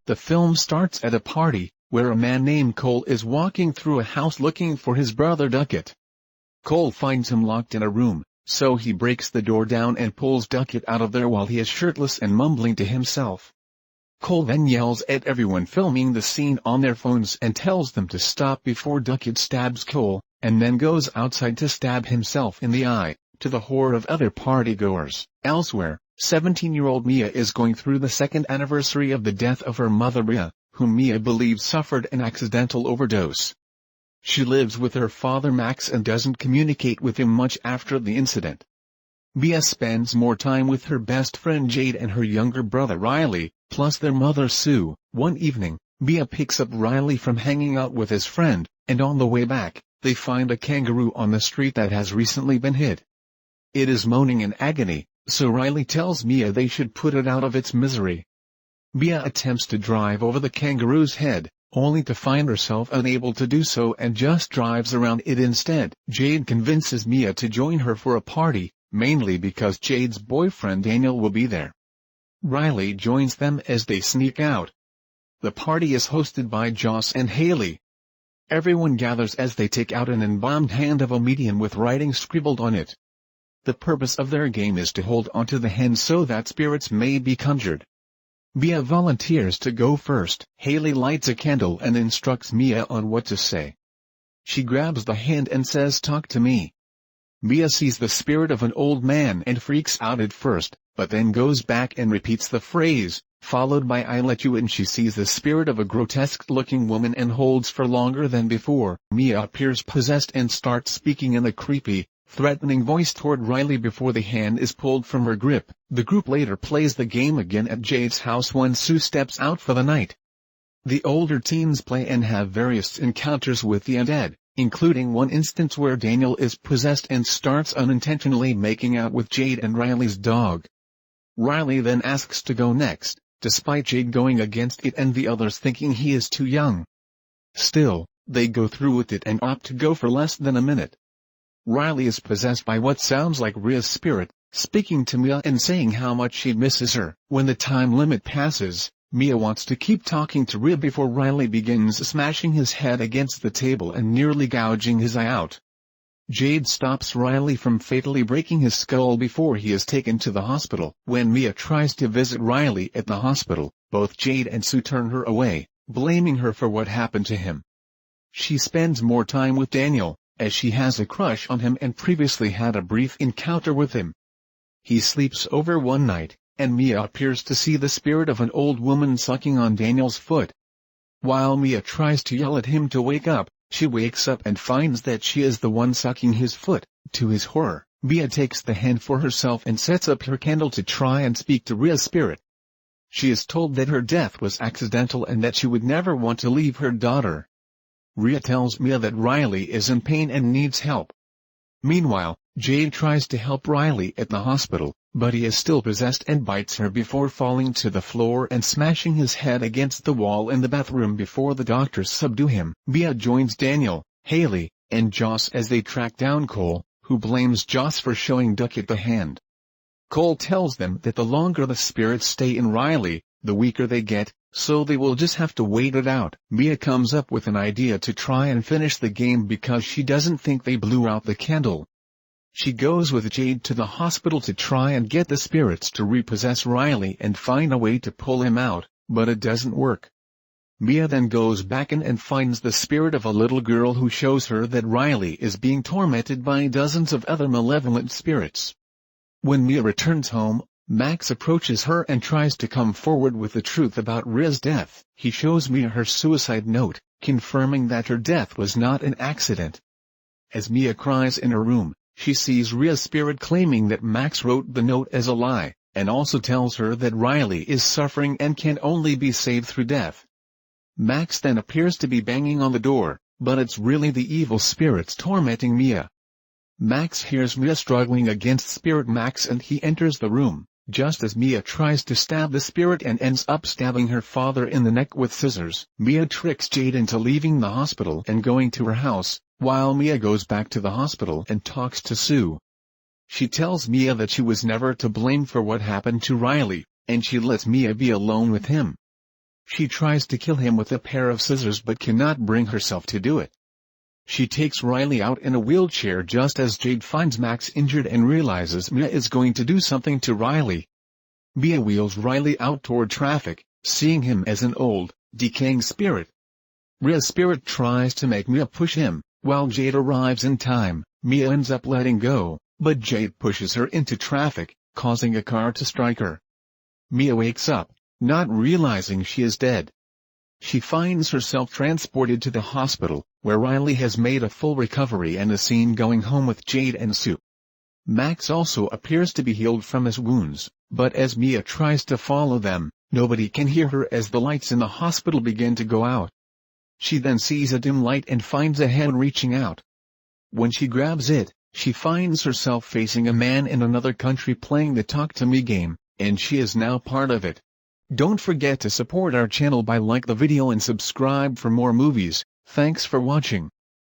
The film starts at a party, where a man named Cole is walking through a house looking for his brother Duckett. Cole finds him locked in a room, so he breaks the door down and pulls Duckett out of there while he is shirtless and mumbling to himself. Cole then yells at everyone filming the scene on their phones and tells them to stop before Duckett stabs Cole, and then goes outside to stab himself in the eye. To the horde of other partygoers. Elsewhere, 17-year-old Mia is going through the second anniversary of the death of her mother Rhea, whom Mia believes suffered an accidental overdose. She lives with her father Max and doesn't communicate with him much after the incident. Mia spends more time with her best friend Jade and her younger brother Riley, plus their mother Sue. One evening, Mia picks up Riley from hanging out with his friend, and on the way back, they find a kangaroo on the street that has recently been hit. It is moaning in agony, so Riley tells Mia they should put it out of its misery. Mia attempts to drive over the kangaroo's head, only to find herself unable to do so and just drives around it instead. Jade convinces Mia to join her for a party, mainly because Jade's boyfriend Daniel will be there. Riley joins them as they sneak out. The party is hosted by Joss and Haley. Everyone gathers as they take out an embalmed hand of a medium with writing scribbled on it. The purpose of their game is to hold onto the hand so that spirits may be conjured. Mia volunteers to go first. Haley lights a candle and instructs Mia on what to say. She grabs the hand and says, "Talk to me." Mia sees the spirit of an old man and freaks out at first, but then goes back and repeats the phrase, followed by "I let you in." She sees the spirit of a grotesque-looking woman and holds for longer than before. Mia appears possessed and starts speaking in a creepy, threatening voice toward Riley before the hand is pulled from her grip. The group later plays the game again at Jade's house when Sue steps out for the night. The older teens play and have various encounters with the undead, including one instance where Daniel is possessed and starts unintentionally making out with Jade and Riley's dog. Riley then asks to go next, despite Jade going against it and the others thinking he is too young. Still, they go through with it and opt to go for less than a minute. Riley is possessed by what sounds like Rhea's spirit, speaking to Mia and saying how much she misses her. When the time limit passes, Mia wants to keep talking to Rhea before Riley begins smashing his head against the table and nearly gouging his eye out. Jade stops Riley from fatally breaking his skull before he is taken to the hospital. When Mia tries to visit Riley at the hospital, both Jade and Sue turn her away, blaming her for what happened to him. She spends more time with Daniel, as she has a crush on him and previously had a brief encounter with him. He sleeps over one night, and Mia appears to see the spirit of an old woman sucking on Daniel's foot. While Mia tries to yell at him to wake up, she wakes up and finds that she is the one sucking his foot. To his horror, Mia takes the hand for herself and sets up her candle to try and speak to Rhea's spirit. She is told that her death was accidental and that she would never want to leave her daughter. Rhea tells Mia that Riley is in pain and needs help. Meanwhile, Jade tries to help Riley at the hospital, but he is still possessed and bites her before falling to the floor and smashing his head against the wall in the bathroom before the doctors subdue him. Mia joins Daniel, Haley, and Joss as they track down Cole, who blames Joss for showing Duckett the hand. Cole tells them that the longer the spirits stay in Riley, the weaker they get, so they will just have to wait it out. Mia comes up with an idea to try and finish the game because she doesn't think they blew out the candle. She goes with Jade to the hospital to try and get the spirits to repossess Riley and find a way to pull him out, but it doesn't work. Mia then goes back in and finds the spirit of a little girl who shows her that Riley is being tormented by dozens of other malevolent spirits. When Mia returns home, Max approaches her and tries to come forward with the truth about Rhea's death. He shows Mia her suicide note, confirming that her death was not an accident. As Mia cries in her room, she sees Rhea's spirit claiming that Max wrote the note as a lie, and also tells her that Riley is suffering and can only be saved through death. Max then appears to be banging on the door, but it's really the evil spirits tormenting Mia. Max hears Mia struggling against Spirit Max and he enters the room, just as Mia tries to stab the spirit and ends up stabbing her father in the neck with scissors. Mia tricks Jade into leaving the hospital and going to her house, while Mia goes back to the hospital and talks to Sue. She tells Mia that she was never to blame for what happened to Riley, and she lets Mia be alone with him. She tries to kill him with a pair of scissors but cannot bring herself to do it. She takes Riley out in a wheelchair just as Jade finds Max injured and realizes Mia is going to do something to Riley. Mia wheels Riley out toward traffic, seeing him as an old, decaying spirit. Mia's spirit tries to make Mia push him. While Jade arrives in time, Mia ends up letting go, but Jade pushes her into traffic, causing a car to strike her. Mia wakes up, not realizing she is dead. She finds herself transported to the hospital, where Riley has made a full recovery and is seen going home with Jade and Sue. Max also appears to be healed from his wounds, but as Mia tries to follow them, nobody can hear her as the lights in the hospital begin to go out. She then sees a dim light and finds a hand reaching out. When she grabs it, she finds herself facing a man in another country playing the Talk to Me game, and she is now part of it. Don't forget to support our channel by like the video and subscribe for more movies. Thanks for watching.